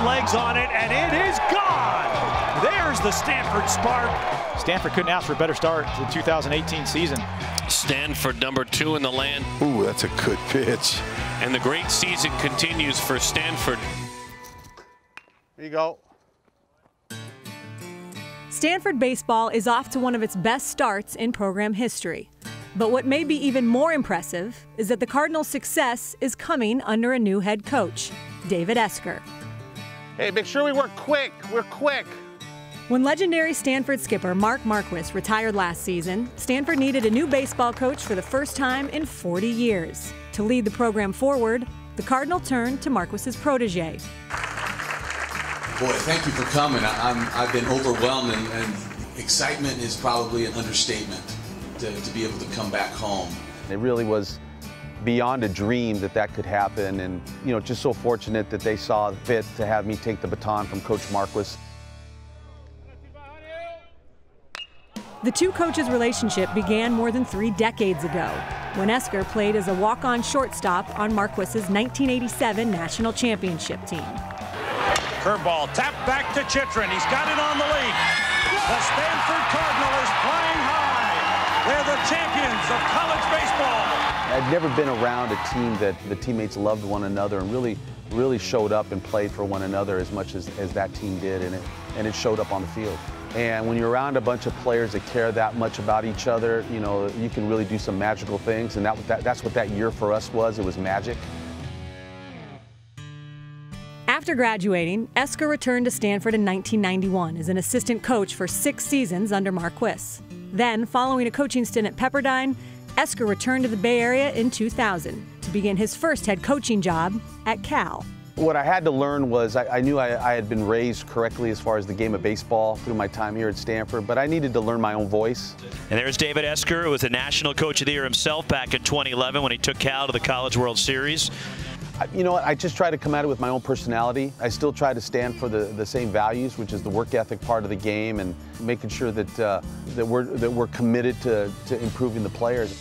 legs on it, and it is gone. There's the Stanford spark. Stanford couldn't ask for a better start to the 2018 season. Stanford #2 in the land. Ooh, that's a good pitch. And the great season continues for Stanford. Here you go. Stanford baseball is off to one of its best starts in program history. But what may be even more impressive is that the Cardinals' success is coming under a new head coach, David Esker. Hey, make sure we work quick. We're quick. When legendary Stanford skipper Mark Marquess retired last season, Stanford needed a new baseball coach for the first time in 40 years. To lead the program forward, the Cardinal turned to Marquess's protege. Boy, thank you for coming. I've been overwhelmed, and excitement is probably an understatement to be able to come back home. It really was beyond a dream that could happen, and just so fortunate that they saw fit to have me take the baton from Coach Marquess. The two coaches' relationship began more than 3 decades ago, when Esker played as a walk-on shortstop on Marquess's 1987 national championship team. Curveball tapped back to Chitrin. He's got it on the lead. The Stanford Cardinal is flying high. They're the champions of college baseball. I'd never been around a team that the teammates loved one another and really showed up and played for one another as much as that team did, and it showed up on the field. And when you're around a bunch of players that care that much about each other, you can really do some magical things, and that's what that year for us was. It was magic. After graduating, Esker returned to Stanford in 1991 as an assistant coach for 6 seasons under Marquess. Then, following a coaching stint at Pepperdine, Esker returned to the Bay Area in 2000 to begin his first head coaching job at Cal. What I had to learn was I knew I had been raised correctly as far as the game of baseball through my time here at Stanford, but I needed to learn my own voice. And there's David Esker, who was a National Coach of the Year himself back in 2011 when he took Cal to the College World Series. You know what, I just try to come at it with my own personality. I still try to stand for the same values, which is the work ethic part of the game, and making sure that we're committed to improving the players.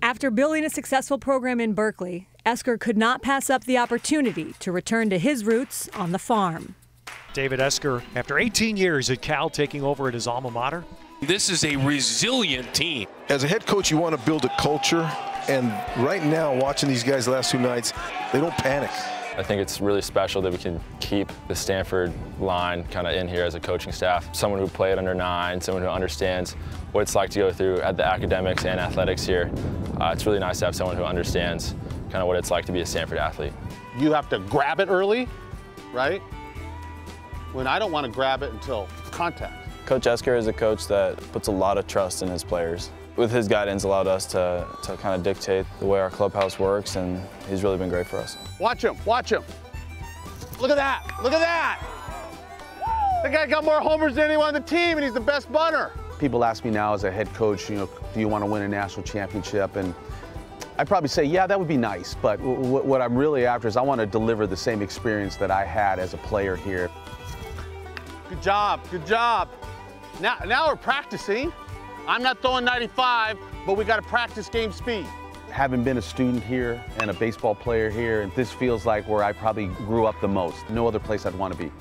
After building a successful program in Berkeley, Esker could not pass up the opportunity to return to his roots on the farm. David Esker, after 18 years at Cal, taking over at his alma mater. This is a resilient team. As a head coach, you want to build a culture, and right now, watching these guys the last 2 nights, they don't panic. I think it's really special that we can keep the Stanford line kind of in here as a coaching staff. Someone who played under 9, someone who understands what it's like to go through at the academics and athletics here. It's really nice to have someone who understands kind of what it's like to be a Stanford athlete. You have to grab it early, right? When I don't want to grab it until contact. Coach Esker is a coach that puts a lot of trust in his players. With his guidance, allowed us to kind of dictate the way our clubhouse works, and he's really been great for us. Watch him, watch him. Look at that, look at that. The guy got more homers than anyone on the team, and he's the best bunter. People ask me now as a head coach, do you want to win a national championship? And I'd probably say, yeah, that would be nice, but what I'm really after is I want to deliver the same experience that I had as a player here. Good job, good job. Now we're practicing. I'm not throwing 95, but we got to practice game speed. Having been a student here and a baseball player here, this feels like where I probably grew up the most. No other place I'd want to be.